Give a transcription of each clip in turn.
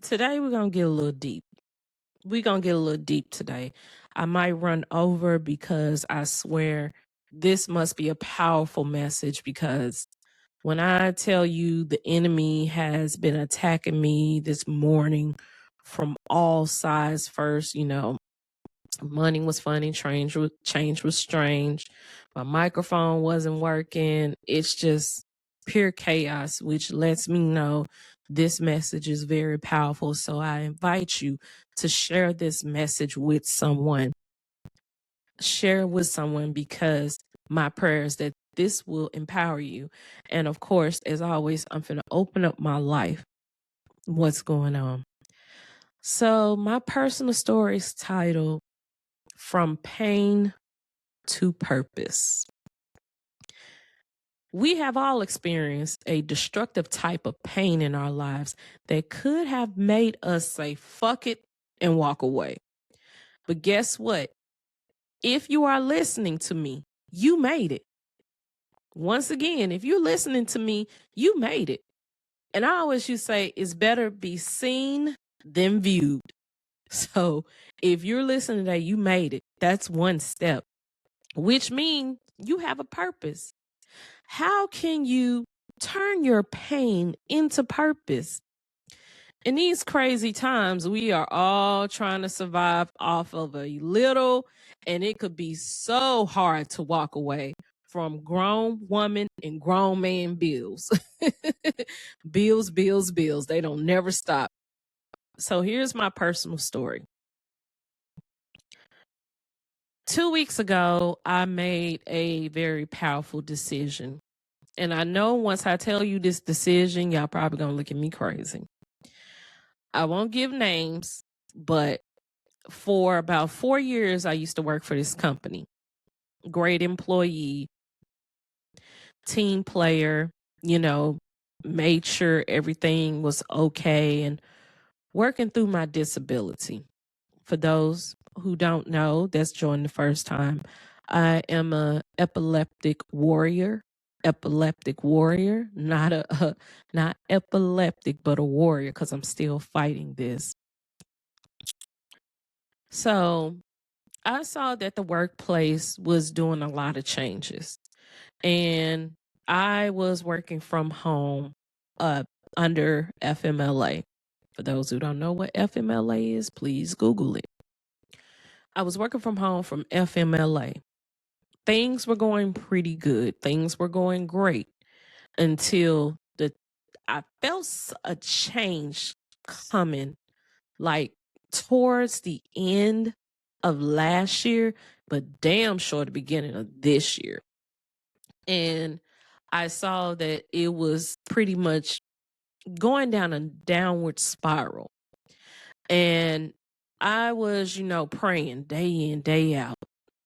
Today we're going to get a little deep. We're going to get a little deep today. I might run over because I swear this must be a powerful message, because when I tell you the enemy has been attacking me this morning from all sides, first, money was funny, change was strange, my microphone wasn't working. It's just pure chaos, which lets me know this message is very powerful. So I invite you to share this message with someone. Share it with someone, because my prayer is that this will empower you. And of course, as always, I'm going to open up my life. What's going on? So my personal story is titled From Pain to Purpose. We have all experienced a destructive type of pain in our lives that could have made us say, fuck it, and walk away. But guess what? If you are listening to me, you made it. Once again, if you're listening to me, you made it. And I always used to say, it's better be seen than viewed. So if you're listening today, you made it. That's one step, which means you have a purpose. How can you turn your pain into purpose? In these crazy times, we are all trying to survive off of a little, and it could be so hard to walk away from grown woman and grown man bills. Bills, bills, bills. They don't never stop. So here's my personal story. 2 weeks ago, I made a very powerful decision. And I know once I tell you this decision, y'all probably gonna look at me crazy. I won't give names, but for about 4 years, I used to work for this company. Great employee, team player, made sure everything was okay, and working through my disability. For those who don't know, that's joined the first time, I am a epileptic warrior, not epileptic, but a warrior, because I'm still fighting this. So I saw that the workplace was doing a lot of changes, and I was working from home under FMLA. For those who don't know what FMLA is, please Google it. I was working from home from FMLA. Things were going pretty good. Things were going great until I felt a change coming, like towards the end of last year, but damn sure the beginning of this year. And I saw that it was pretty much going down a downward spiral. And I was, praying day in, day out.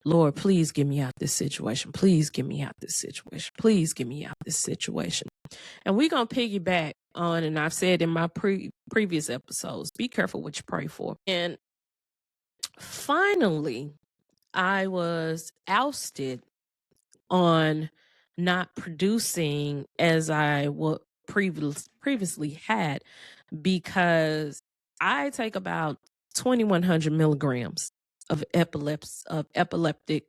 Lord, please get me out this situation. Please get me out this situation. Please get me out this situation. And we're going to piggyback on, and I've said in my previous episodes, be careful what you pray for. And finally, I was ousted on not producing as I previously had, because I take about 2,100 milligrams of epileptic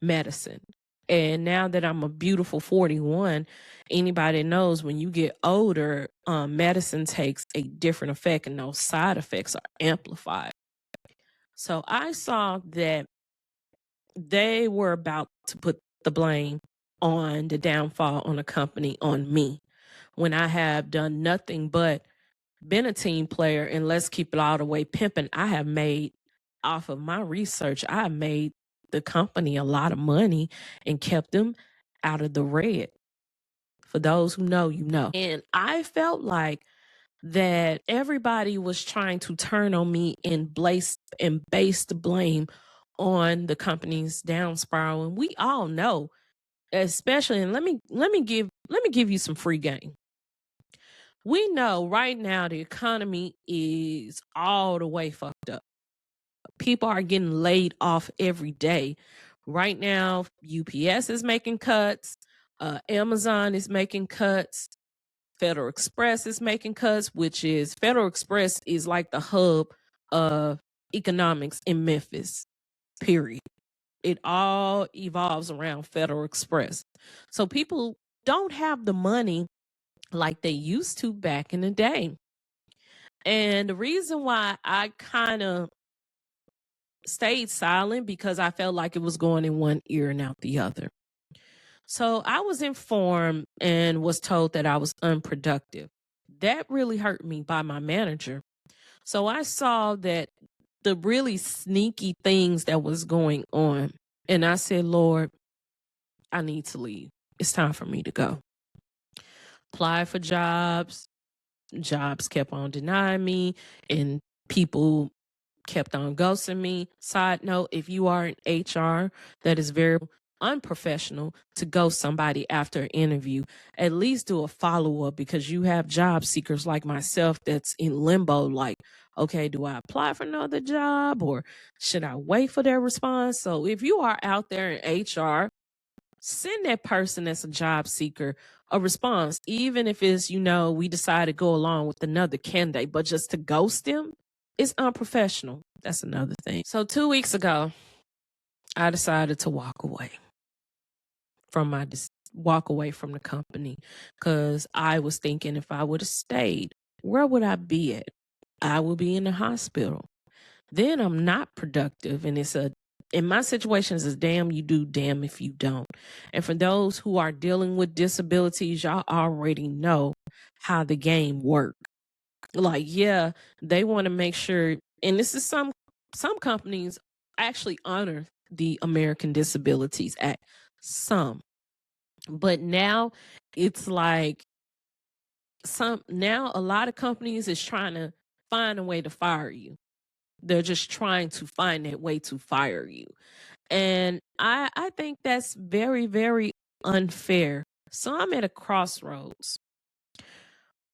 medicine. And now that I'm a beautiful 41, anybody knows when you get older, medicine takes a different effect, and those side effects are amplified. So I saw that they were about to put the blame on the downfall on the company on me, when I have done nothing but been a team player. And let's keep it all the way pimping. I have made, off of my research, I have made the company a lot of money and kept them out of the red. For those who know, you know. And I felt like that everybody was trying to turn on me and base the blame on the company's down spiral. And we all know, especially, and let me give you some free game. We know right now the economy is all the way fucked up. People are getting laid off every day. Right now, UPS is making cuts. Amazon is making cuts. Federal Express is making cuts, which is Federal Express is like the hub of economics in Memphis, period. It all evolves around Federal Express. So people don't have the money like they used to back in the day. And the reason why I kind of stayed silent because I felt like it was going in one ear and out the other. So I was informed and was told that I was unproductive. That really hurt me by my manager. So I saw that the really sneaky things that was going on. And I said, Lord, I need to leave. It's time for me to go. Apply for jobs. Jobs kept on denying me, and people kept on ghosting me. Side note, if you are in HR, that is very unprofessional to ghost somebody after an interview. At least do a follow-up, because you have job seekers like myself that's in limbo, like, okay, do I apply for another job or should I wait for their response? So if you are out there in HR, send that person that's a job seeker a response, even if it's, we decide to go along with another candidate, but just to ghost them is unprofessional. That's another thing. So 2 weeks ago, I decided to walk away from the company, because I was thinking if I would have stayed, where would I be at? I would be in the hospital. Then I'm not productive, and in my situation, it's a damn you do, damn if you don't. And for those who are dealing with disabilities, y'all already know how the game works. Like, yeah, they want to make sure, and this is some companies actually honor the American Disabilities Act. Some. But now it's like now a lot of companies is trying to find a way to fire you. They're just trying to find that way to fire you. And I think that's very, very unfair. So I'm at a crossroads.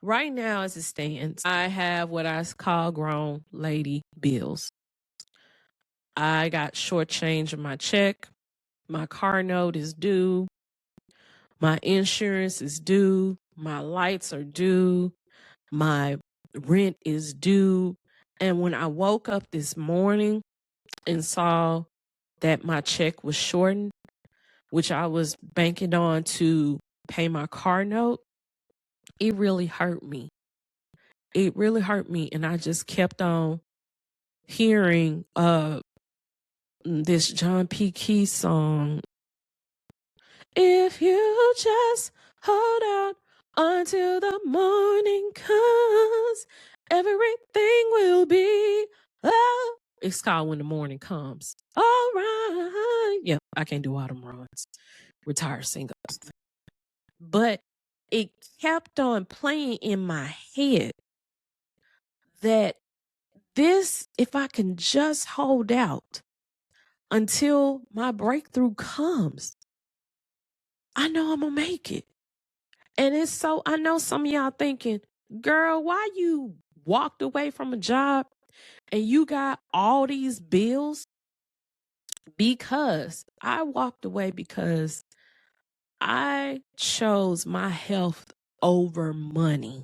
Right now, as it stands, I have what I call grown lady bills. I got short change in my check. My car note is due. My insurance is due. My lights are due. My rent is due. And when I woke up this morning and saw that my check was shortened, which I was banking on to pay my car note, it really hurt me. It really hurt me. And I just kept on hearing this John P. Key song. If you just hold out until the morning comes, everything will be oh. It's called When the Morning Comes. All right. Yeah, I can't do autumn runs. Retired singer. But it kept on playing in my head that if I can just hold out until my breakthrough comes, I know I'm going to make it. And I know some of y'all thinking, girl, why you walked away from a job and you got all these bills? Because I walked away because I chose my health over money.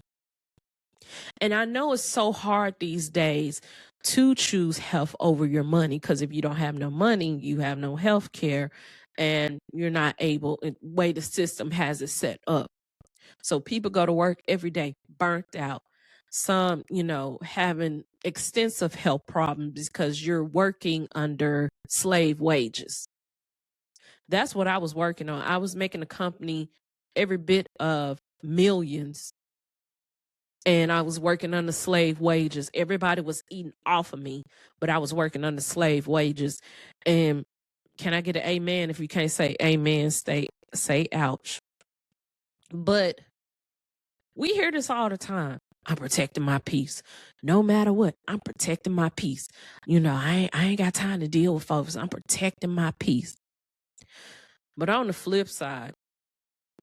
And I know it's so hard these days to choose health over your money, because if you don't have no money, you have no health care, and you're not able, the way the system has it set up. So people go to work every day burnt out. Some, having extensive health problems because you're working under slave wages. That's what I was working on. I was making a company every bit of millions, and I was working under slave wages. Everybody was eating off of me, but I was working under slave wages. And can I get an amen? If you can't say amen, say ouch. But we hear this all the time. I'm protecting my peace. No matter what, I'm protecting my peace. I ain't got time to deal with folks. I'm protecting my peace. But on the flip side,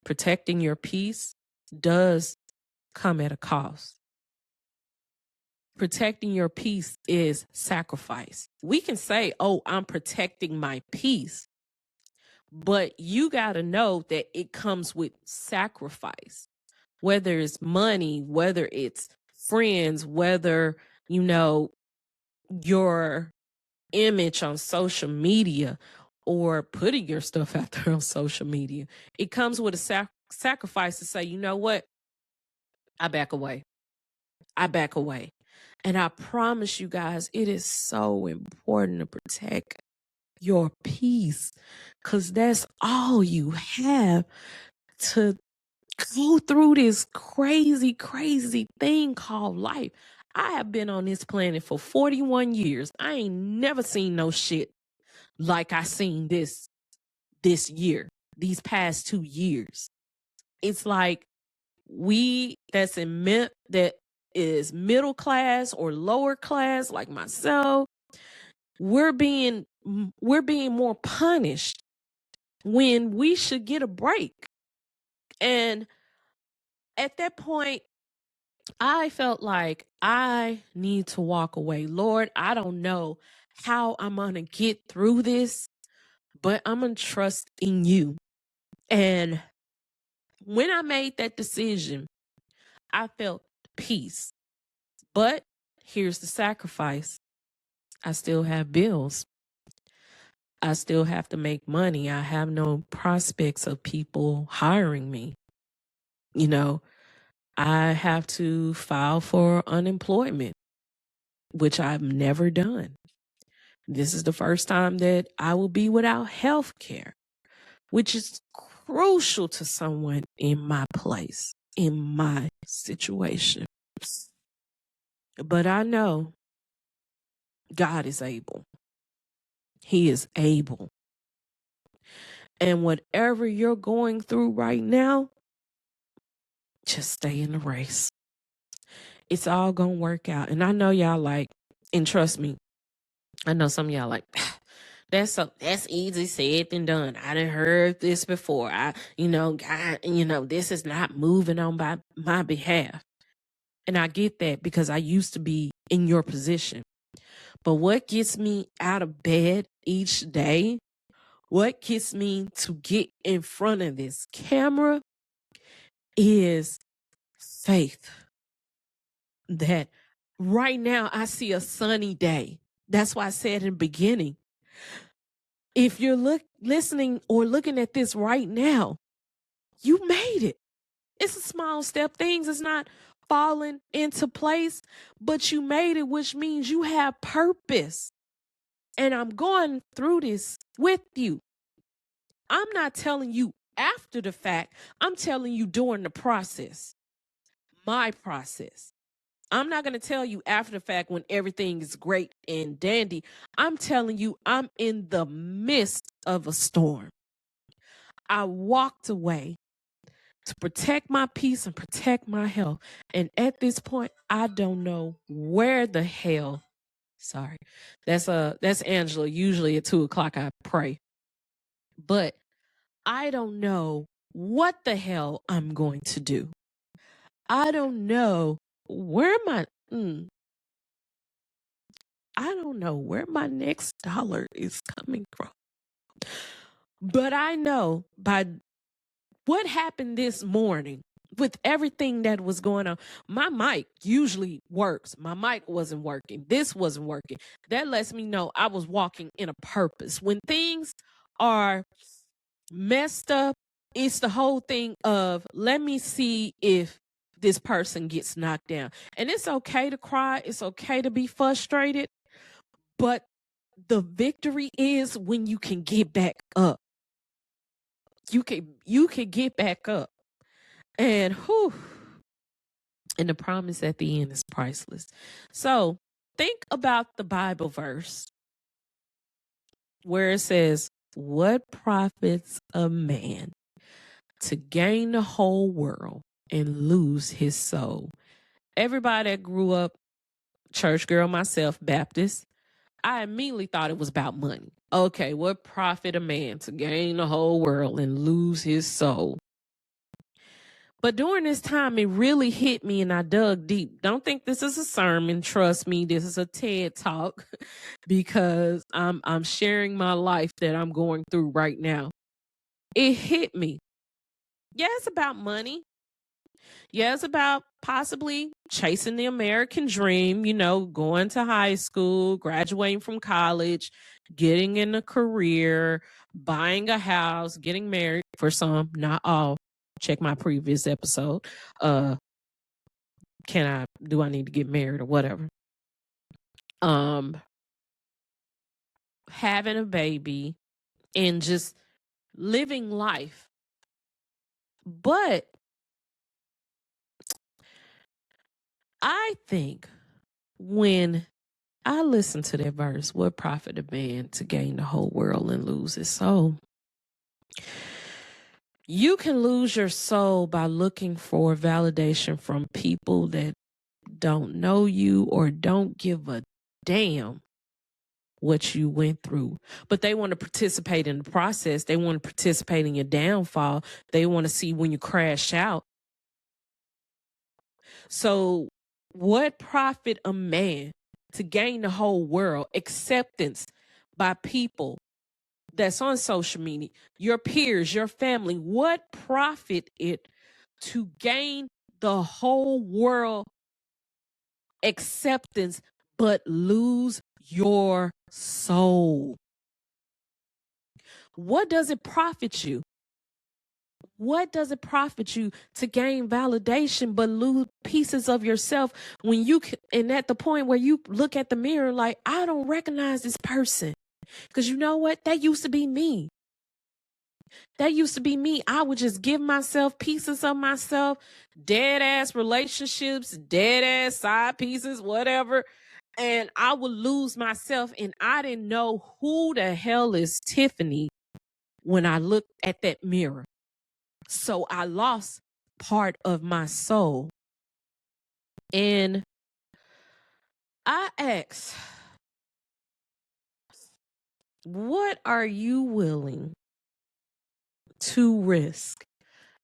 protecting your peace does come at a cost. Protecting your peace is sacrifice. We can say, oh, I'm protecting my peace, but you got to know that it comes with sacrifice. whether it's money, whether it's friends, whether, you know, your image on social media or putting your stuff out there on social media. It comes with a sacrifice to say, you know what? I back away. I back away. And I promise you guys, it is so important to protect your peace because that's all you have to go through this crazy, crazy thing called life. I have been on this planet for 41 years. I ain't never seen no shit like I seen this year, these past 2 years. It's like that is middle class or lower class like myself, we're being more punished when we should get a break. And at that point, I felt like I need to walk away. Lord, I don't know how I'm going to get through this, but I'm going to trust in you. And when I made that decision, I felt peace. But here's the sacrifice. I still have bills. I still have to make money. I have no prospects of people hiring me. You know, I have to file for unemployment, which I've never done. This is the first time that I will be without health care, which is crucial to someone in my place, in my situation. But I know God is able. He is able. And whatever you're going through right now, just stay in the race. It's all going to work out. And I know y'all like, and trust me, I know some of y'all like, that's easy said than done. I done heard this before. God, this is not moving on by my behalf. And I get that because I used to be in your position. But what gets me out of bed each day, what gets me to get in front of this camera is faith. That right now I see a sunny day. That's why I said in the beginning, if you're listening or looking at this right now, you made it. It's a small step. Things is not falling into place, but you made it, which means you have purpose. And I'm going through this with you. I'm not telling you after the fact. I'm telling you during the process. My process. I'm not going to tell you after the fact when everything is great and dandy. I'm telling you, I'm in the midst of a storm. I walked away to protect my peace and protect my health. And at this point, I don't know where the hell. Sorry, that's Angela. Usually at 2:00 I pray, but I don't know what the hell I'm going to do. I don't know where my I don't know where my next dollar is coming from. But I know by what happened this morning with everything that was going on, my mic usually works. My mic wasn't working. This wasn't working. That lets me know I was walking in a purpose. When things are messed up, it's the whole thing of let me see if this person gets knocked down. And it's okay to cry. It's okay to be frustrated. But the victory is when you can get back up. You can get back up. And and the promise at the end is priceless. So think about the Bible verse where it says, what profits a man to gain the whole world and lose his soul? Everybody that grew up, church girl myself, Baptist, I immediately thought it was about money. Okay, what profit a man to gain the whole world and lose his soul? But during this time, it really hit me and I dug deep. Don't think this is a sermon. Trust me, this is a TED Talk because I'm sharing my life that I'm going through right now. It hit me. Yeah, it's about money. Yeah, it's about possibly chasing the American dream, going to high school, graduating from college, getting in a career, buying a house, getting married for some, not all. Check my previous episode. Uh do I need to get married or whatever? Um Having a baby and just living life. But I think when I listen to that verse, what profit a man to gain the whole world and lose his soul? You can lose your soul by looking for validation from people that don't know you or don't give a damn what you went through. But they want to participate in the process. They want to participate in your downfall. They want to see when you crash out. So, what profit a man to gain the whole world? Acceptance by people that's on social media, your peers, your family. What profit it to gain the whole world acceptance but lose your soul? What does it profit you? What does it profit you to gain validation but lose pieces of yourself when and at the point where you look at the mirror like, I don't recognize this person? Because you know what? That used to be me. That used to be me. I would just give myself pieces of myself, dead ass relationships, dead ass side pieces, whatever. And I would lose myself. And I didn't know who the hell is Tiffany when I looked at that mirror. So I lost part of my soul. And I ask, what are you willing to risk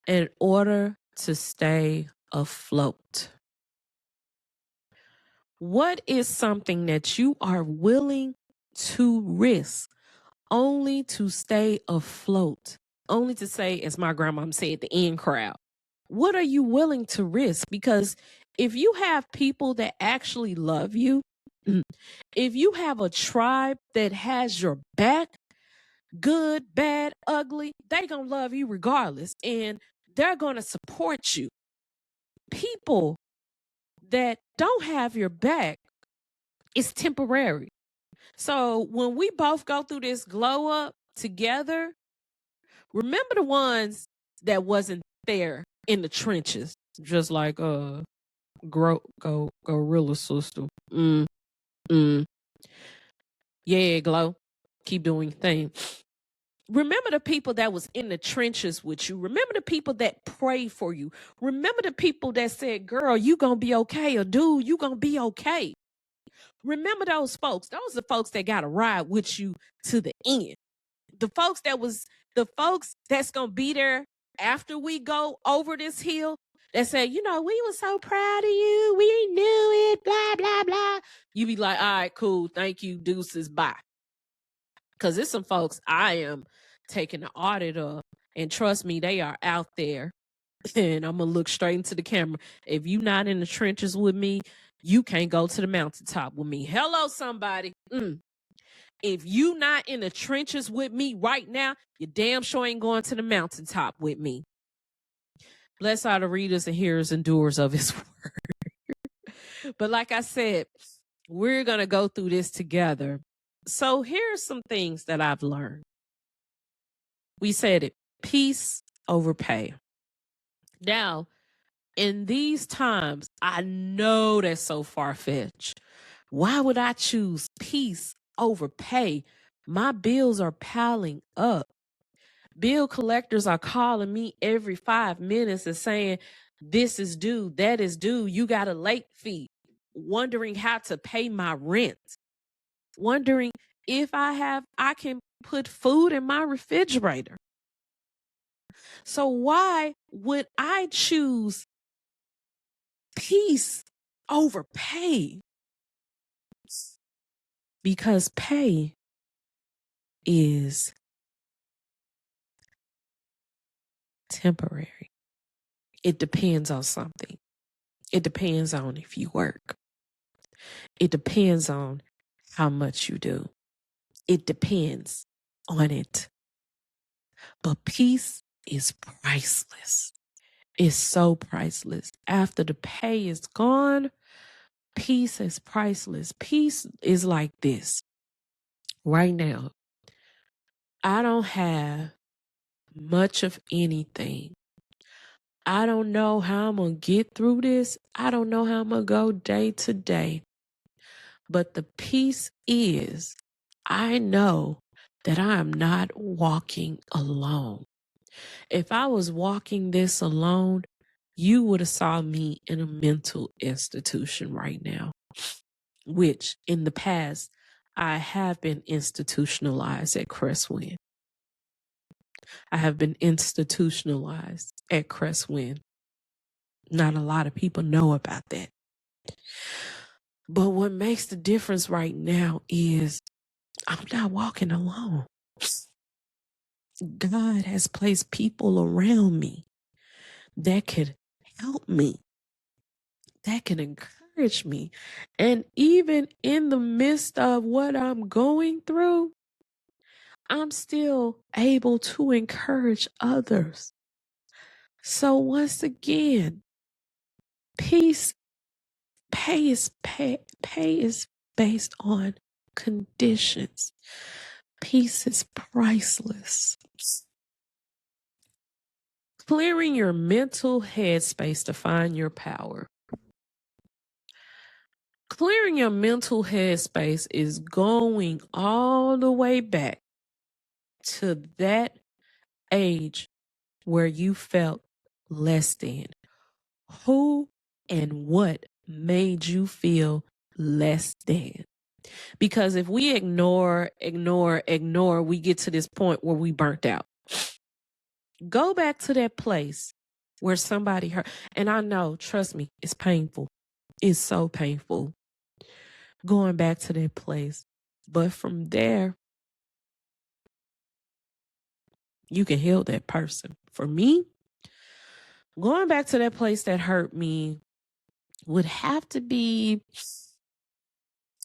in order to stay afloat? What is something that you are willing to risk only to stay afloat? Only to say, as my grandma said, the in crowd. What are you willing to risk? Because if you have people that actually love you, if you have a tribe that has your back, good, bad, ugly, they gonna love you regardless. And they're gonna support you. People that don't have your back, it's temporary. So when we both go through this glow up together, remember the ones that wasn't there in the trenches, just like gorilla sister. Yeah, glow. Keep doing your thing. Remember the people that was in the trenches with you. Remember the people that prayed for you. Remember the people that said, girl, you gonna be okay, or dude, you gonna be okay. Remember those folks. Those are the folks that got to ride with you to the end. The folks that's going to be there after we go over this hill that say, we were so proud of you. We knew it, blah, blah, blah. You be like, all right, cool. Thank you. Deuces. Bye. Because there's some folks I am taking an audit of. And trust me, they are out there. And I'm going to look straight into the camera. If you not in the trenches with me, you can't go to the mountaintop with me. Hello, somebody. If you not in the trenches with me right now, you damn sure ain't going to the mountaintop with me. Blessed are the readers and hearers and doers of his word. But like I said, we're going to go through this together. So here's some things that I've learned. We said it, peace over pay. Now, in these times, I know that's so far-fetched. Why would I choose peace over pay? My bills are piling up. Bill collectors are calling me every 5 minutes and saying, this is due, that is due, you got a late fee, wondering how to pay my rent, wondering if I can put food in my refrigerator. So why would I choose peace over pay? Because pay is temporary. It depends on something. It depends on if you work. It depends on how much you do. It depends on it. But peace is priceless. It's so priceless. After the pay is gone, peace is priceless. Peace is like this. Right now, I don't have much of anything. I don't know how I'm going to get through this. I don't know how I'm going to go day to day. But the peace is, I know that I am not walking alone. If I was walking this alone, you would have saw me in a mental institution right now, which in the past, I have been institutionalized at Crestwind. I have been institutionalized at Crestwind. Not a lot of people know about that. But what makes the difference right now is I'm not walking alone. God has placed people around me that could help me, that can encourage me. And even in the midst of what I'm going through, I'm still able to encourage others. So once again, peace, pay is based on conditions. Peace is priceless. Clearing your mental headspace to find your power. Clearing your mental headspace is going all the way back to that age where you felt less than. Who and what made you feel less than? Because if we ignore, we get to this point where we burnt out. Go back to that place where somebody hurt. And I know, trust me, it's painful. It's so painful going back to that place. But from there, you can heal that person. For me, going back to that place that hurt me would have to be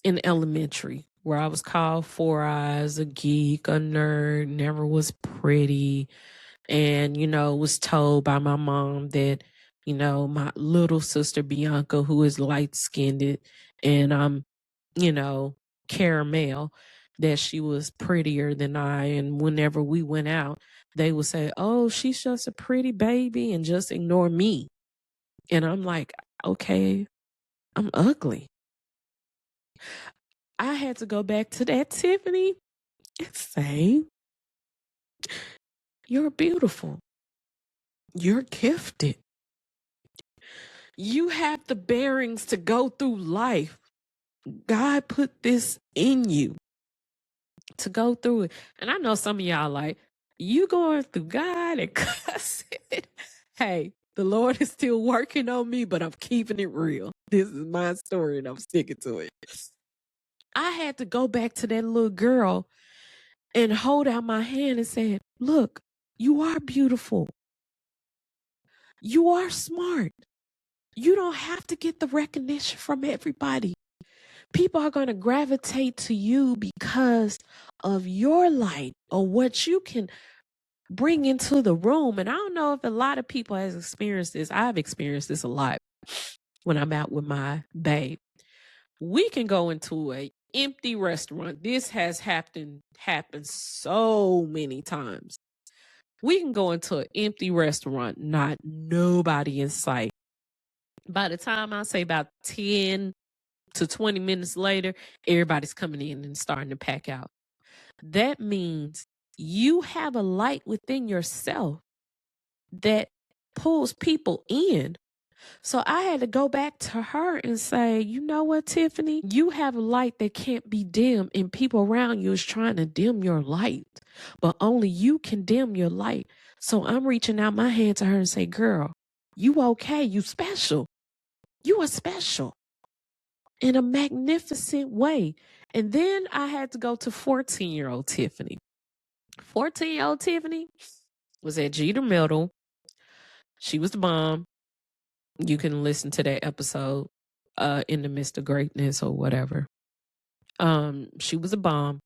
in elementary, where I was called four eyes, a geek, a nerd, never was pretty, and, was told by my mom that, my little sister Bianca, who is light-skinned and I'm, caramel, that she was prettier than I. And whenever we went out, they would say, oh, she's just a pretty baby, and just ignore me. And I'm like, okay, I'm ugly. I had to go back to that Tiffany and say, you're beautiful. You're gifted. You have the bearings to go through life. God put this in you to go through it. And I know some of y'all like, you going through God and cussing. Hey, the Lord is still working on me, but I'm keeping it real. This is my story and I'm sticking to it. I had to go back to that little girl and hold out my hand and say, look, you are beautiful. You are smart. You don't have to get the recognition from everybody. People are going to gravitate to you because of your light or what you can bring into the room. And I don't know if a lot of people has experienced this. I've experienced this a lot when I'm out with my babe. We can go into an empty restaurant. This has happened so many times. We can go into an empty restaurant, not nobody in sight. By the time I say about 10 to 20 minutes later, everybody's coming in and starting to pack out. That means you have a light within yourself that pulls people in. So I had to go back to her and say, you know what, Tiffany, you have a light that can't be dimmed, and people around you is trying to dim your light, but only you can dim your light. So I'm reaching out my hand to her and say, girl, you okay? You special. You are special in a magnificent way. And then I had to go to 14-year-old Tiffany. 14-year-old Tiffany was at Jeter Middle. She was the bomb. You can listen to that episode, In the Midst of Greatness or whatever. She was a bomb,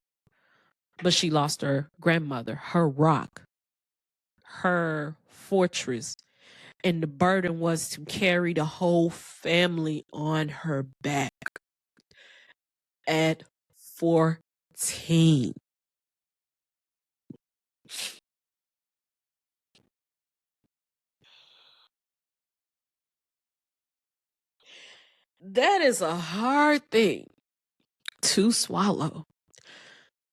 but she lost her grandmother, her rock, her fortress, and the burden was to carry the whole family on her back at 14. That is a hard thing to swallow.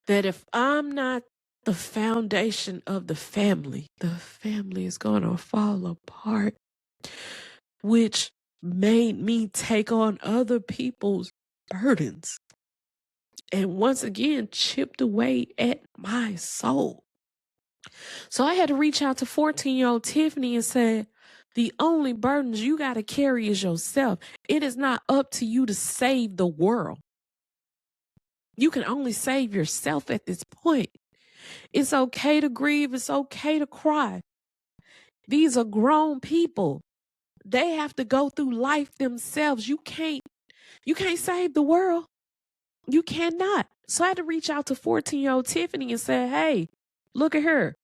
That if I'm not the foundation of the family is going to fall apart, which made me take on other people's burdens and once again chipped away at my soul. So I had to reach out to 14-year-old Tiffany and say, the only burdens you got to carry is yourself. It is not up to you to save the world. You can only save yourself at this point. It's okay to grieve. It's okay to cry. These are grown people. They have to go through life themselves. You can't save the world. You cannot. So I had to reach out to 14-year-old Tiffany and say, hey, look at her.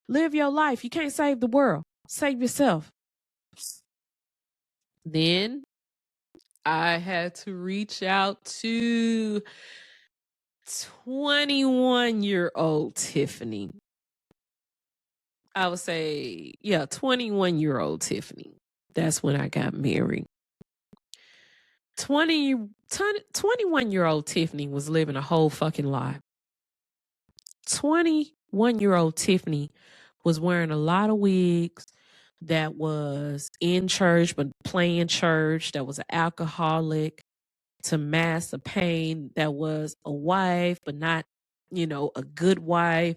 Live your life. You can't save the world. Save yourself. Then I had to reach out to 21-year-old Tiffany. I would say, 21-year-old Tiffany. That's when I got married. 21-year-old Tiffany was living a whole fucking lie. 21-year-old Tiffany was wearing a lot of wigs, that was in church but playing church, that was an alcoholic, to mask the pain, that was a wife but not, a good wife,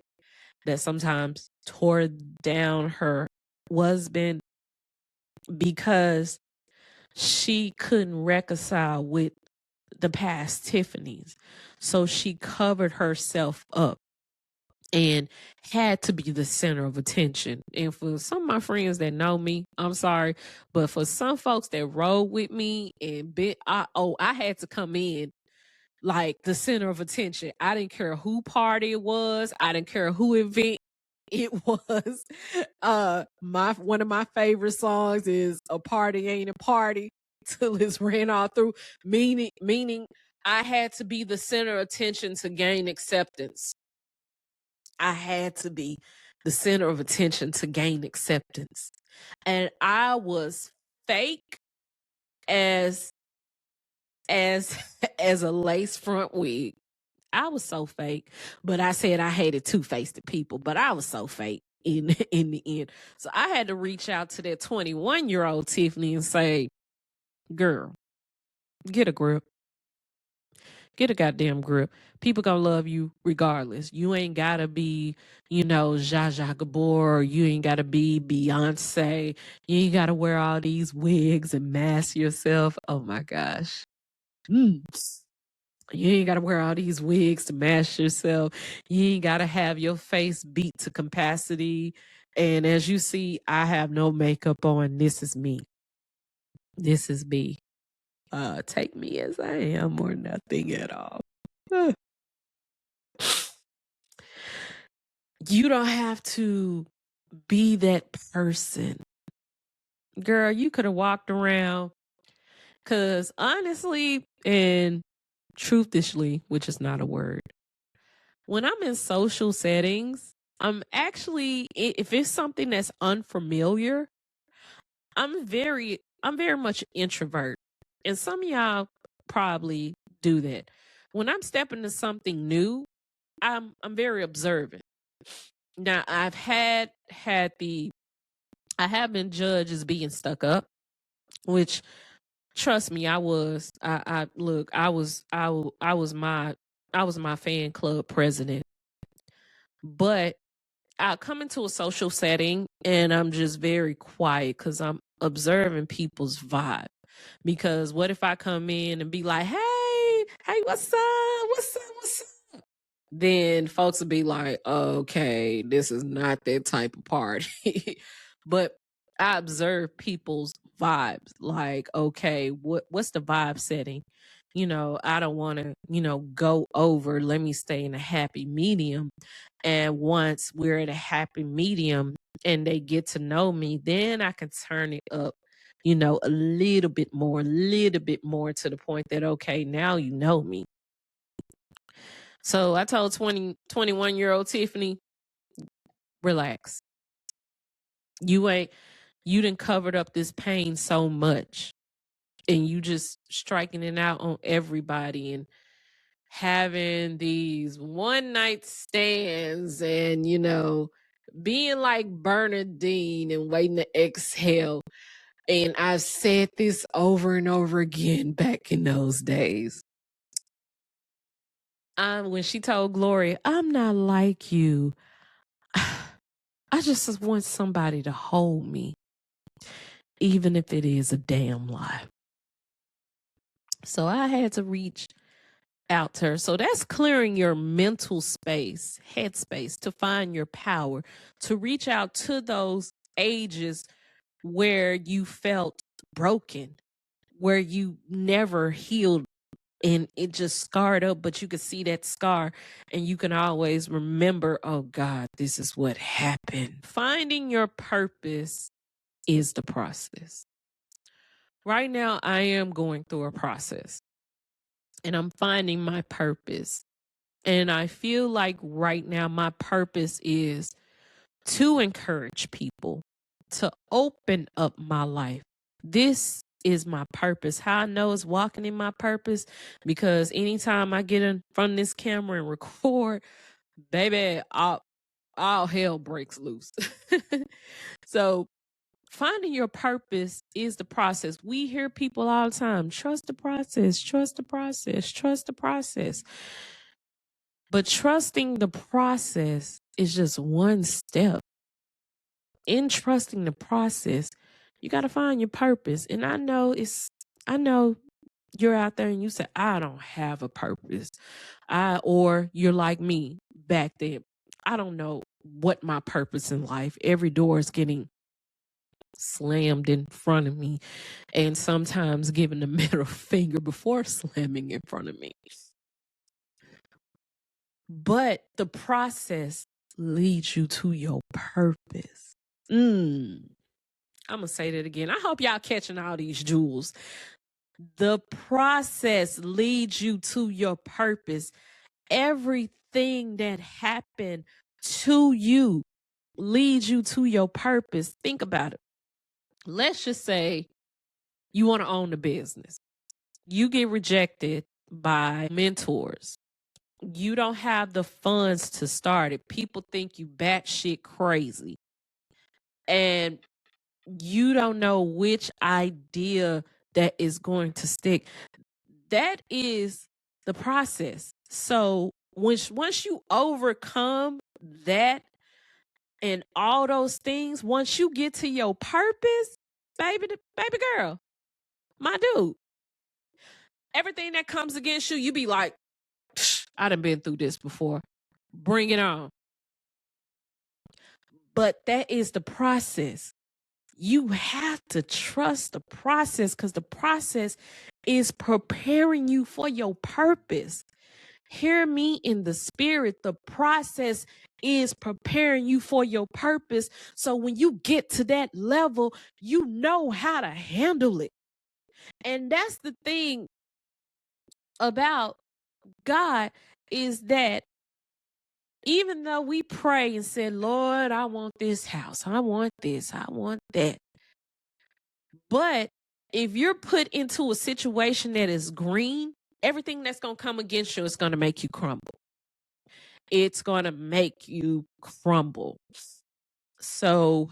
that sometimes tore down her husband because she couldn't reconcile with the past Tiffany's. So she covered herself up and had to be the center of attention. And for some of my friends that know me, I'm sorry, but for some folks that roll with me and I had to come in like the center of attention. I didn't care who party it was. I didn't care who event it was. One of my favorite songs is "A Party Ain't a Party" till it's ran all through. Meaning I had to be the center of attention to gain acceptance. I had to be the center of attention to gain acceptance. And I was fake as as as a lace front wig. I was so fake, but I said I hated two-faced people, but I was so fake in the end. So I had to reach out to that 21-year-old Tiffany and say, girl, get a grip. Get a goddamn grip. People gonna love you regardless. You ain't gotta be, Zsa Zsa Gabor. You ain't gotta be Beyonce. You ain't gotta wear all these wigs and mask yourself. Oh my gosh. You ain't gotta wear all these wigs to mask yourself. You ain't gotta have your face beat to capacity. And as you see, I have no makeup on. This is me. This is me. Take me as I am or nothing at all. You don't have to be that person. Girl, you could have walked around. Because honestly and truthishly, which is not a word, when I'm in social settings, I'm actually, if it's something that's unfamiliar, I'm very much introvert. And some of y'all probably do that. When I'm stepping to something new, I'm very observant. Now I have been judged as being stuck up, which trust me, I was. I was my fan club president. But I come into a social setting and I'm just very quiet because I'm observing people's vibe. Because what if I come in and be like, hey, what's up? What's up? What's up? Then folks will be like, okay, this is not that type of party. But I observe people's vibes. Like, okay, what's the vibe setting? I don't want to, go over. Let me stay in a happy medium. And once we're at a happy medium and they get to know me, then I can turn it up, a little bit more to the point that, okay, now you know me. So I told 21-year-old Tiffany, relax. You done covered up this pain so much, and you just striking it out on everybody and having these one night stands and, being like Bernadine and waiting to exhale. And I've said this over and over again back in those days. When she told Gloria, I'm not like you. I just want somebody to hold me, even if it is a damn lie. So I had to reach out to her. So that's clearing your mental space, headspace, to find your power, to reach out to those ages where you felt broken, where you never healed and it just scarred up, but you could see that scar and you can always remember, oh God, this is what happened. Finding your purpose is the process. Right now, I am going through a process and I'm finding my purpose. And I feel like right now my purpose is to encourage people, to open up my life. This is my purpose. How I know it's walking in my purpose, because anytime I get in front of this camera and record, baby, all hell breaks loose. So finding your purpose is the process. We hear people all the time, trust the process, trust the process, trust the process. But trusting the process is just one step. In trusting the process, you got to find your purpose. And I know you're out there and you say, I don't have a purpose. Or you're like me back then. I don't know what my purpose in life. Every door is getting slammed in front of me, and sometimes giving the middle finger before slamming in front of me. But the process leads you to your purpose. I'm going to say that again. I hope y'all catching all these jewels. The process leads you to your purpose. Everything that happened to you leads you to your purpose. Think about it. Let's just say you want to own a business. You get rejected by mentors. You don't have the funds to start it. People think you batshit crazy. And you don't know which idea that is going to stick. That is the process. So once you overcome that and all those things, once you get to your purpose, baby girl, my dude, everything that comes against you, you be like, I done been through this before. Bring it on. But that is the process. You have to trust the process, because the process is preparing you for your purpose. Hear me in the spirit. The process is preparing you for your purpose. So when you get to that level, you know how to handle it. And that's the thing about God, is that even though we pray and say, Lord, I want this house, I want this, I want that. But if you're put into a situation that is green, everything that's going to come against you is going to make you crumble. It's going to make you crumble. So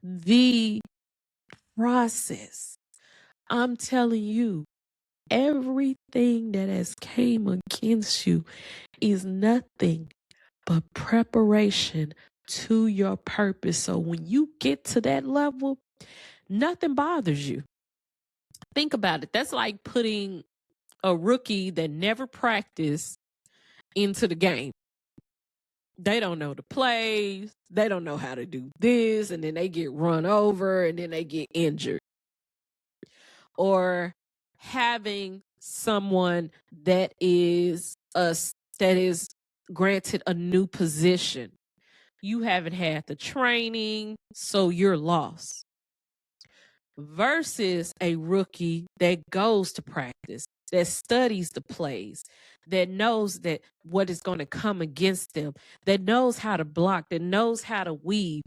the process, I'm telling you, everything that has came against you is nothing but preparation to your purpose. So when you get to that level, nothing bothers you. Think about it. That's like putting a rookie that never practiced into the game. They don't know the plays. They don't know how to do this. And then they get run over and then they get injured. Or having someone that is granted a new position. You haven't had the training, so you're lost. Versus a rookie that goes to practice, that studies the plays, that knows that what is going to come against them, that knows how to block, that knows how to weave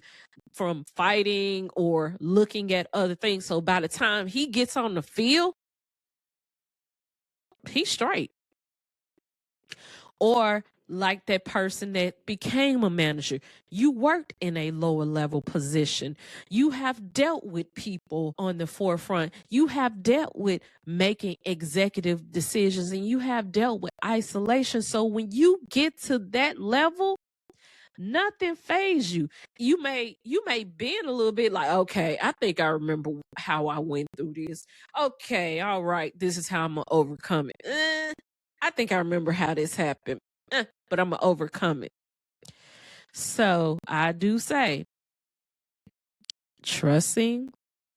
from fighting or looking at other things. So by the time he gets on the field, he's straight. Or like that person that became a manager, you worked in a lower level position. You have dealt with people on the forefront. You have dealt with making executive decisions and you have dealt with isolation. So when you get to that level, nothing phases you. You may bend a little bit like, okay, I think I remember how I went through this. Okay, all right, this is how I'm gonna overcome it. I think I remember how this happened, but I'm gonna overcome it. So I do say, trusting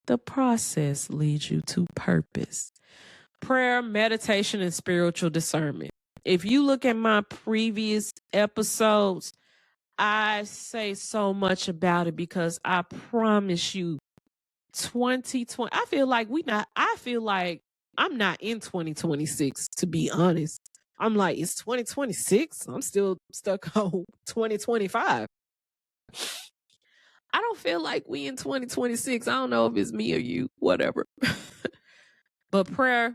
the process leads you to purpose. Prayer, meditation, and spiritual discernment. If you look at my previous episodes, I say so much about it because I promise you, 2020, I feel like I'm not in 2026, to be honest. I'm like, it's 2026. I'm still stuck on 2025. I don't feel like we in 2026. I don't know if it's me or you, whatever. But prayer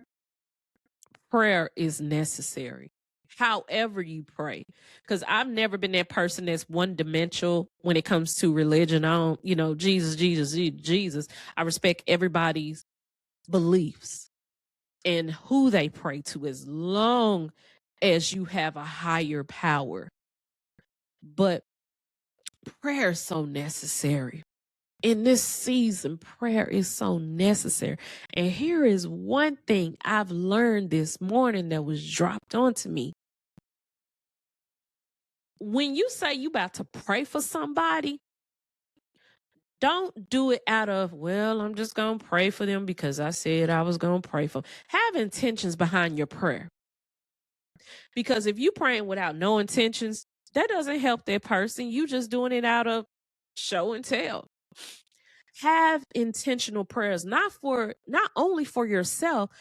is necessary. However you pray, because I've never been that person that's one dimensional when it comes to religion. I don't, Jesus. I respect everybody's beliefs and who they pray to as long as you have a higher power. But prayer is so necessary. In this season, prayer is so necessary. And here is one thing I've learned this morning that was dropped onto me. When you say you about to pray for somebody, don't do it out of, well, I'm just going to pray for them because I said I was going to pray for them. Have intentions behind your prayer. Because if you praying without no intentions, that doesn't help that person. You just doing it out of show and tell. Have intentional prayers, not only for yourself,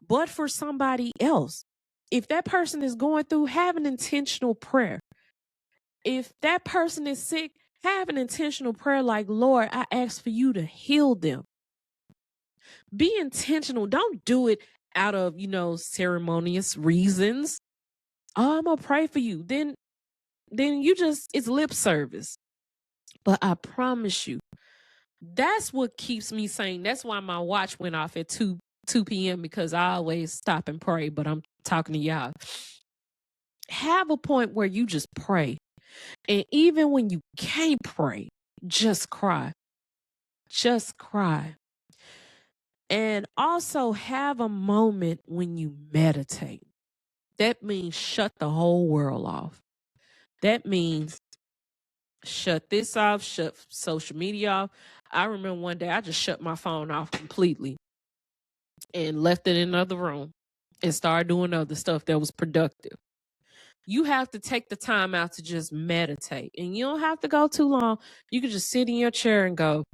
but for somebody else. If that person is going through, have an intentional prayer. If that person is sick, have an intentional prayer like, Lord, I ask for you to heal them. Be intentional. Don't do it out of, ceremonious reasons. Oh, I'm going to pray for you. Then it's lip service. But I promise you, that's what keeps me sane. That's why my watch went off at 2 p.m. because I always stop and pray, but I'm talking to y'all. Have a point where you just pray. And even when you can't pray, just cry. Just cry. And also have a moment when you meditate. That means shut the whole world off. That means shut this off, shut social media off. I remember one day I just shut my phone off completely and left it in another room and started doing other stuff that was productive. You have to take the time out to just meditate. And you don't have to go too long. You can just sit in your chair and go,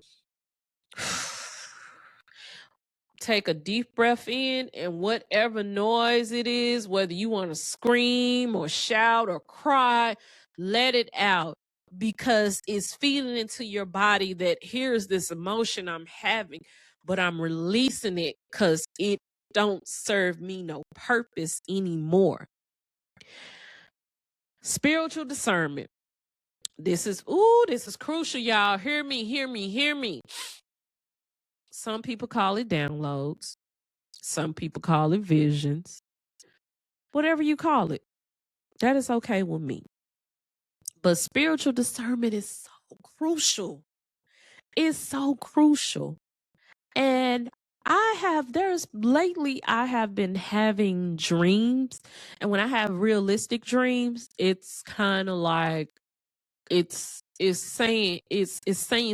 take a deep breath in, and whatever noise it is, whether you want to scream or shout or cry, let it out because it's feeding into your body that here's this emotion I'm having, but I'm releasing it because it don't serve me no purpose anymore. Spiritual discernment. This is crucial, y'all. Hear me. Some people call it downloads. Some people call it visions. Whatever you call it, that is okay with me. But spiritual discernment is so crucial. It's so crucial. And I have been having dreams. And when I have realistic dreams, it's kind of like it's saying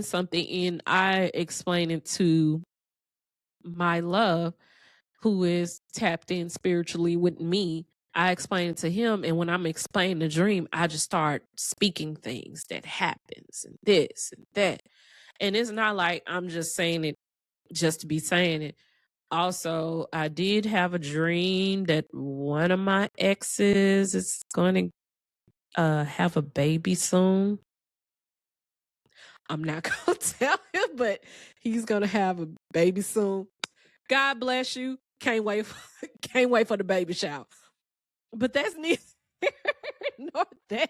something, and I explain it to my love, who is tapped in spiritually with me. I explain it to him, and when I'm explaining the dream, I just start speaking things that happens and this and that. And it's not like I'm just saying it just to be saying it. Also, I did have a dream that one of my exes is going to have a baby soon. I'm not going to tell him, but he's going to have a baby soon. God bless you. Can't wait for the baby shower. But that's neither here nor there.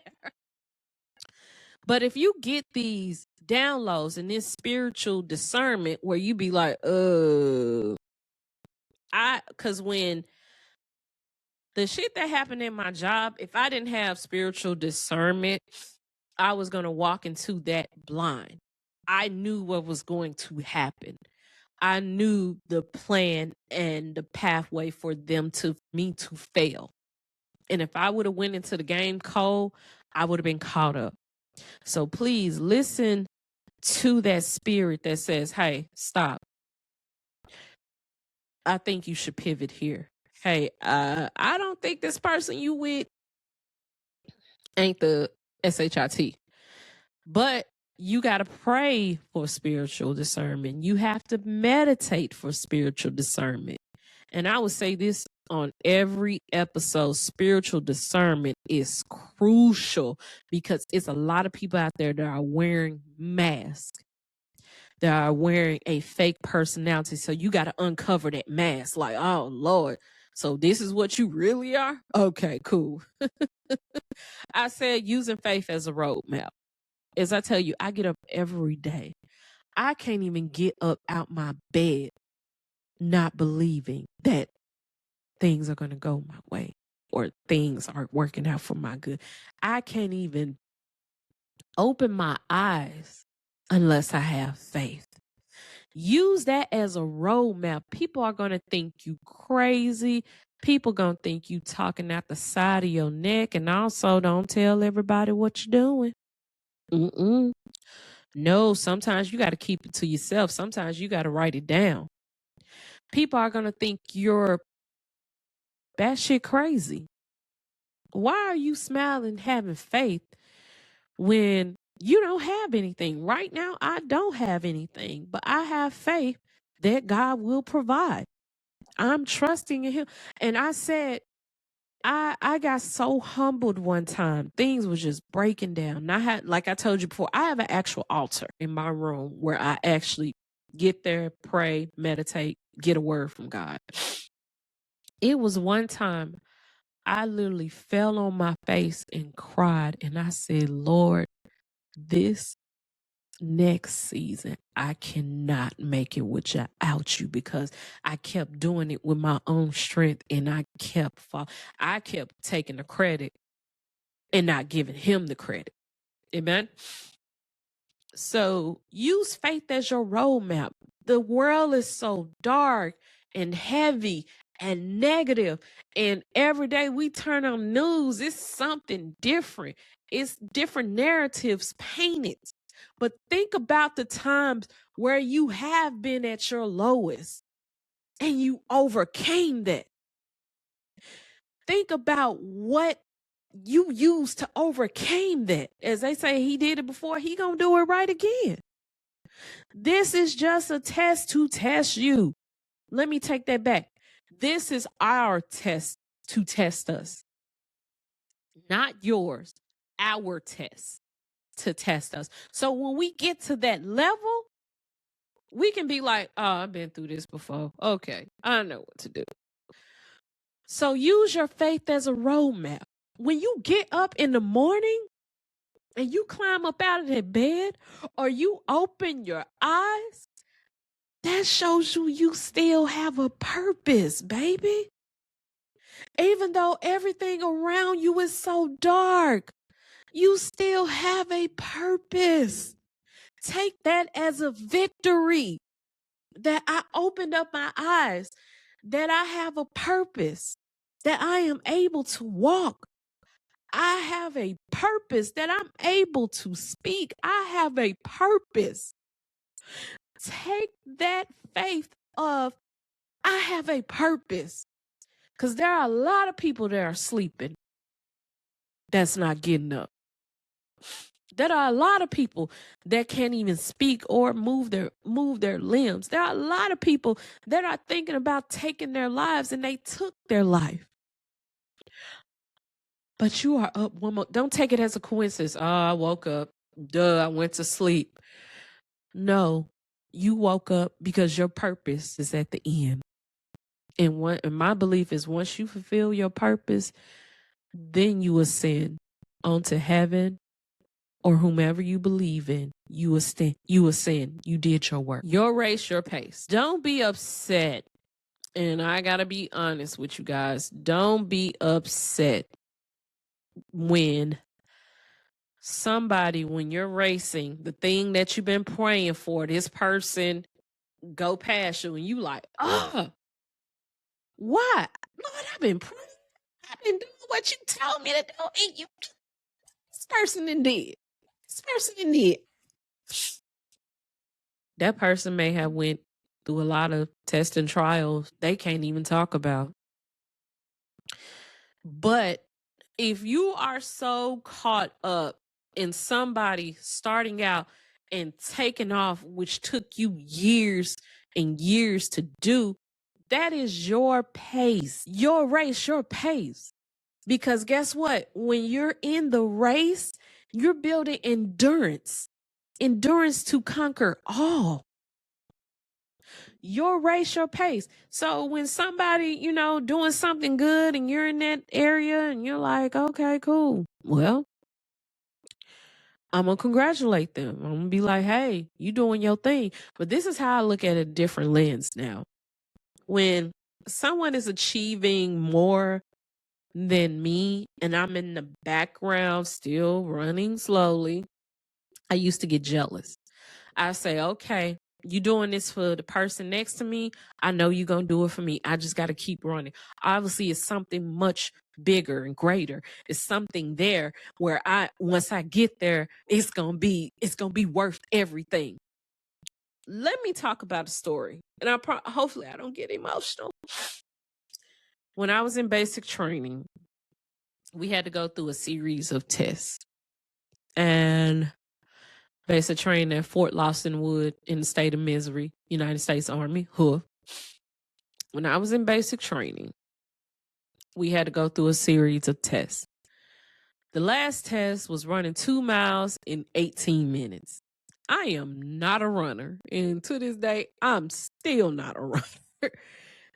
But if you get these downloads and this spiritual discernment where you be like, because when the shit that happened in my job, if I didn't have spiritual discernment, I was going to walk into that blind. I knew what was going to happen. I knew the plan and the pathway for me to fail. And if I would have went into the game cold, I would have been caught up. So please listen to that spirit that says, hey, stop. I think you should pivot here. Hey, I don't think this person you with ain't the SHIT. But you got to pray for spiritual discernment. You have to meditate for spiritual discernment. And I would say this on every episode, spiritual discernment is crucial because it's a lot of people out there that are wearing masks. That are wearing a fake personality. So you got to uncover that mask. Like, oh, Lord. So this is what you really are? Okay, cool. I said using faith as a roadmap. As I tell you, I get up every day. I can't even get up out my bed not believing that things are going to go my way or things are working out for my good. I can't even open my eyes unless I have faith. Use that as a roadmap. People are going to think you crazy. People going to think you talking out the side of your neck. And also don't tell everybody what you're doing. No, sometimes you got to keep it to yourself. Sometimes you got to write it down. People are going to think you're batshit crazy. Why are you smiling, having faith when you don't have anything? Right now, I don't have anything, but I have faith that God will provide. I'm trusting in him. And I said, I got so humbled one time. Things was just breaking down. And I had, like I told you before, I have an actual altar in my room where I actually get there, pray, meditate, get a word from God. It was one time I literally fell on my face and cried. And I said, Lord, this next season, I cannot make it without you because I kept doing it with my own strength and I kept taking the credit and not giving him the credit. Amen. So use faith as your roadmap. The world is so dark and heavy and negative, and every day we turn on news, it's something different. It's different narratives painted. But think about the times where you have been at your lowest and you overcame that. Think about what you used to overcame that. As they say, he did it before, he gonna do it right again. This is just a test to test you. Let me take that back. This is our test to test us. Not yours, our test to test us. So when we get to that level, we can be like, oh, I've been through this before. Okay, I know what to do. So use your faith as a roadmap. When you get up in the morning and you climb up out of that bed or you open your eyes, that shows you still have a purpose, baby. Even though everything around you is so dark, you still have a purpose. Take that as a victory that I opened up my eyes, that I have a purpose, that I am able to walk. I have a purpose that I'm able to speak. I have a purpose. Take that faith of, I have a purpose. Because there are a lot of people that are sleeping that's not getting up. There are a lot of people that can't even speak or move their limbs. There are a lot of people that are thinking about taking their lives and they took their life. But you are up one more. Don't take it as a coincidence. Oh, I woke up. Duh, I went to sleep. No, you woke up because your purpose is at the end. And my belief is once you fulfill your purpose, then you ascend onto heaven or whomever you believe in. You ascend. You did your work. Your race, your pace. Don't be upset. And I got to be honest with you guys. Don't be upset when when you're racing, the thing that you've been praying for, this person go past you and you like, why? Lord, I've been praying. I've been doing what you told me to do. And this person did. This person did. That person may have went through a lot of tests and trials they can't even talk about. But if you are so caught up in somebody starting out and taking off, which took you years and years to do, that is your pace, your race, your pace. Because guess what? When you're in the race, you're building endurance to conquer all. Your race, your pace. So when somebody, doing something good and you're in that area and you're like, okay, cool. Well, I'm going to congratulate them. I'm going to be like, hey, you doing your thing. But this is how I look at a different lens now. When someone is achieving more than me and I'm in the background still running slowly, I used to get jealous. I say, okay, you doing this for the person next to me. I know you're going to do it for me. I just got to keep running. Obviously, it's something much bigger and greater. It's something there where once I get there, it's going to be worth everything. Let me talk about a story. And hopefully I don't get emotional. When I was in basic training, we had to go through a series of tests. And basic training at Fort Lawson Wood in the state of Missouri, United States Army, HUF. When I was in basic training, we had to go through a series of tests. The last test was running 2 miles in 18 minutes. I am not a runner. And to this day, I'm still not a runner.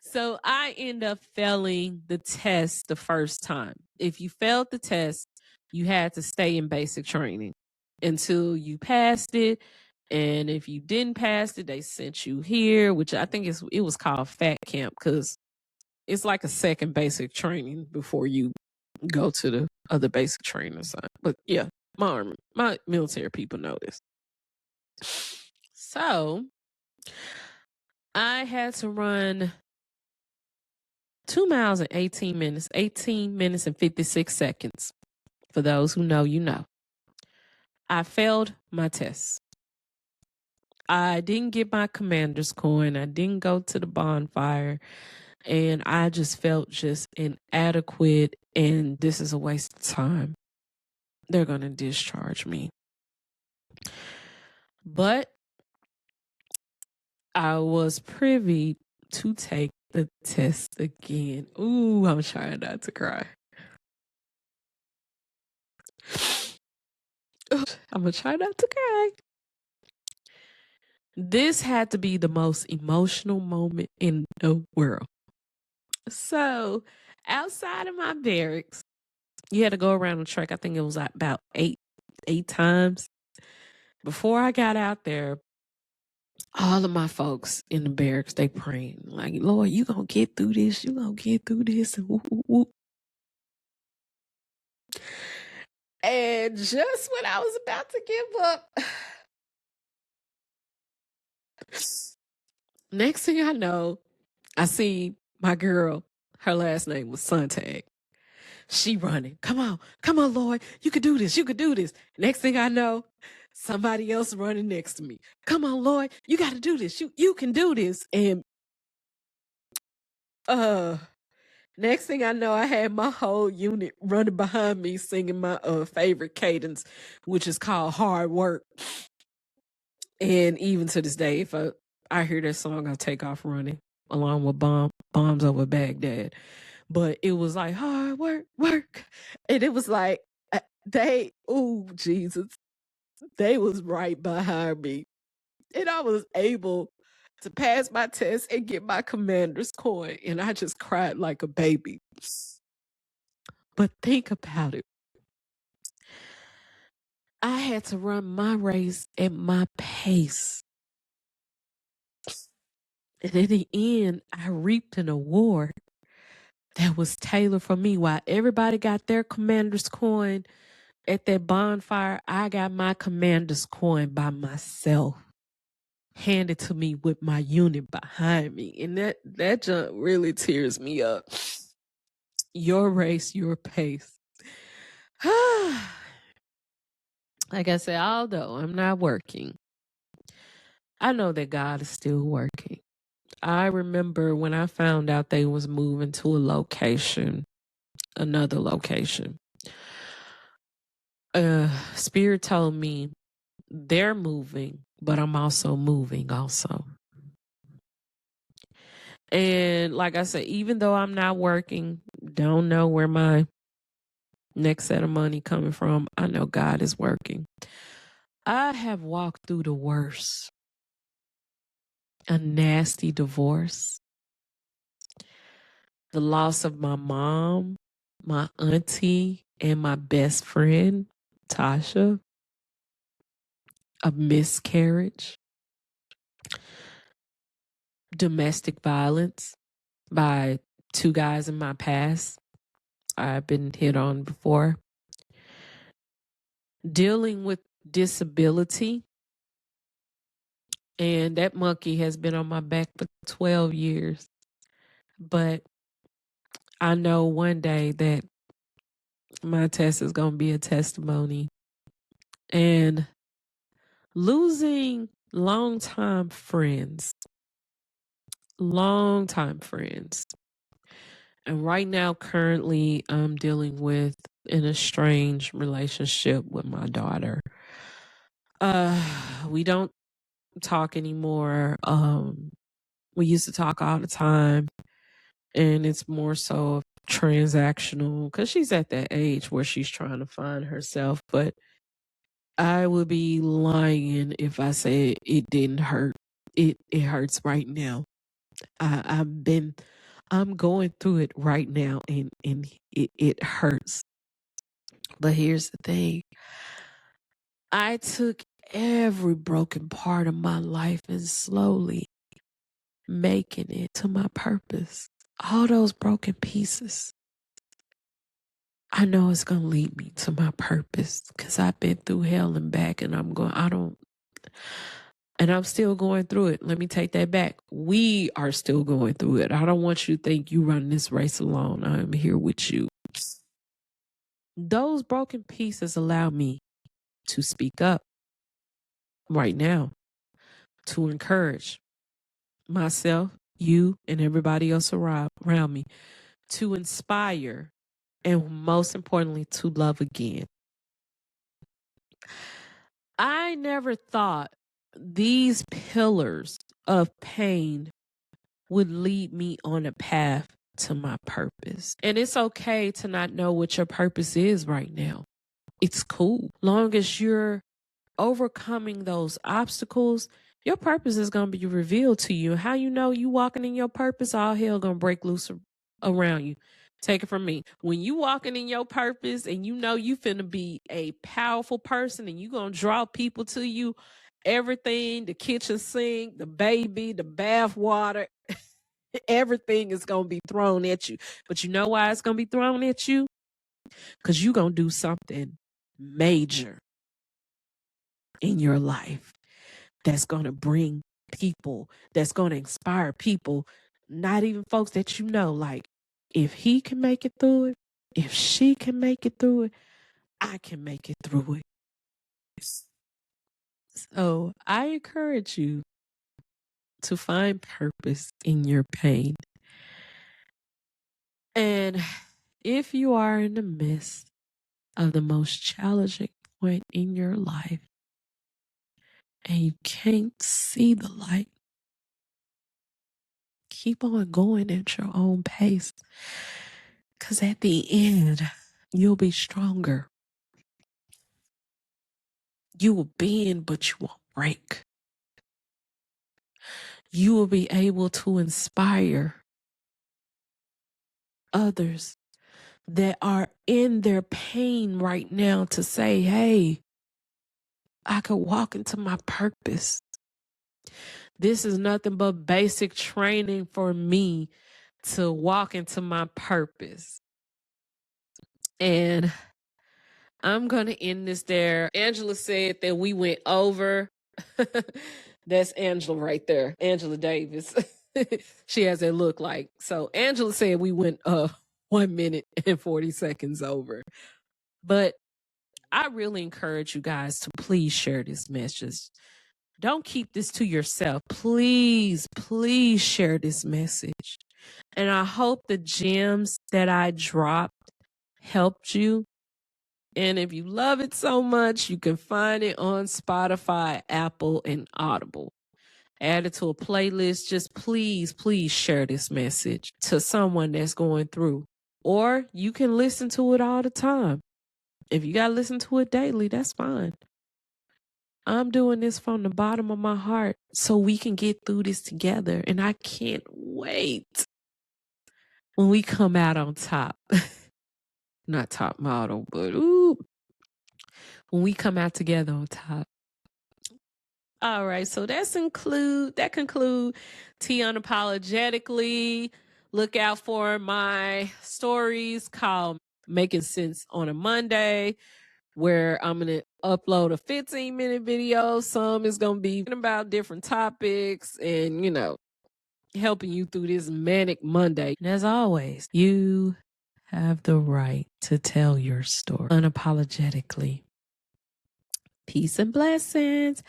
So I end up failing the test the first time. If you failed the test, you had to stay in basic training until you passed it. And if you didn't pass it, they sent you here, which I think it was called Fat Camp because it's like a second basic training before you go to the other basic training side. But yeah, my military people know this. So I had to run 2 miles in 18 minutes, 18 minutes and 56 seconds. For those who know, you know. I failed my test. I didn't get my commander's coin. I didn't go to the bonfire. And I just felt just inadequate. And this is a waste of time. They're going to discharge me. But I was privy to take the test again. Ooh, I'm trying not to cry. I'm going to try not to cry. This had to be the most emotional moment in the world. So, outside of my barracks, you had to go around the track. I think it was like about eight times. Before I got out there, all of my folks in the barracks, they praying like, Lord, you gonna get through this. You gonna get through this. And whoop, whoop, whoop. And just when I was about to give up, next thing I know, I see my girl, her last name was Sontag. She running. Come on, Lord. You could do this. You could do this. Next thing I know, somebody else running next to me. Come on, Lord. You got to do this. You can do this. And next thing I know, I had my whole unit running behind me singing my favorite cadence, which is called Hard Work. And even to this day, if I hear that song, I take off running along with Bombs Over Baghdad. But it was like hard work. And it was like Jesus, they was right behind me. And I was able to pass my test and get my commander's coin. And I just cried like a baby. But think about it. I had to run my race at my pace. And in the end, I reaped an award that was tailored for me. While everybody got their commander's coin at that bonfire, I got my commander's coin by myself, handed to me with my unit behind me. And that junk really tears me up. Your race, your pace. Like I said, although I'm not working, I know that God is still working. I remember when I found out they was moving to another location. Spirit told me they're moving, but I'm also moving also. And like I said, even though I'm not working, don't know where my next set of money coming from, I know God is working. I have walked through the worst. A nasty divorce, the loss of my mom, my auntie, and my best friend, Tasha, a miscarriage, domestic violence by two guys in my past I've been hit on before, dealing with disability. And that monkey has been on my back for 12 years. But I know one day that my test is going to be a testimony. And losing longtime friends. And right now, currently, I'm dealing with an estranged relationship with my daughter. We don't talk anymore. We used to talk all the time, and it's more so transactional because she's at that age where she's trying to find herself. But I would be lying if I said it didn't hurt. It hurts right now. I'm going through it right now, and it hurts. But here's the thing. I took every broken part of my life and slowly making it to my purpose. All those broken pieces. I know it's going to lead me to my purpose because I've been through hell and back, and I'm still going through it. Let me take that back. We are still going through it. I don't want you to think you run this race alone. I'm here with you. Those broken pieces allow me to speak up right now, to encourage myself, you, and everybody else around me, to inspire, and most importantly, to love again. I never thought these pillars of pain would lead me on a path to my purpose. And it's okay to not know what your purpose is right now. It's cool. Long as you're overcoming those obstacles, your purpose is going to be revealed to you. How you know you walking in your purpose, all hell going to break loose around you. Take it from me. When you walking in your purpose and you know you finna be a powerful person and you going to draw people to you, everything, the kitchen sink, the baby, the bath water, everything is going to be thrown at you. But you know why it's going to be thrown at you? Because you're going to do something major in your life that's going to bring people, that's going to inspire people, not even folks that you know. Like, if he can make it through it, If she can make it through it, I can make it through it. So I encourage you to find purpose in your pain. And if you are in the midst of the most challenging point in your life and you can't see the light, keep on going at your own pace. Because at the end, you'll be stronger. You will bend, but you won't break. You will be able to inspire others that are in their pain right now to say, hey, I could walk into my purpose. This is nothing but basic training for me to walk into my purpose. And I'm going to end this there. Angela said that we went over. That's Angela right there. Angela Davis. She has that look like. So Angela said we went 1 minute and 40 seconds over. But I really encourage you guys to please share this message. Don't keep this to yourself. Please, please share this message. And I hope the gems that I dropped helped you. And if you love it so much, you can find it on Spotify, Apple, and Audible. Add it to a playlist. Just please, please share this message to someone that's going through. Or you can listen to it all the time. If you got to listen to it daily, that's fine. I'm doing this from the bottom of my heart so we can get through this together. And I can't wait when we come out on top. Not top model, but when we come out together on top. All right, so that conclude Tea Unapologetically. Look out for my stories called Making Sense on a Monday, where I'm going to upload a 15-minute video. Some is going to be about different topics and, helping you through this manic Monday. And as always, you have the right to tell your story unapologetically. Peace and blessings.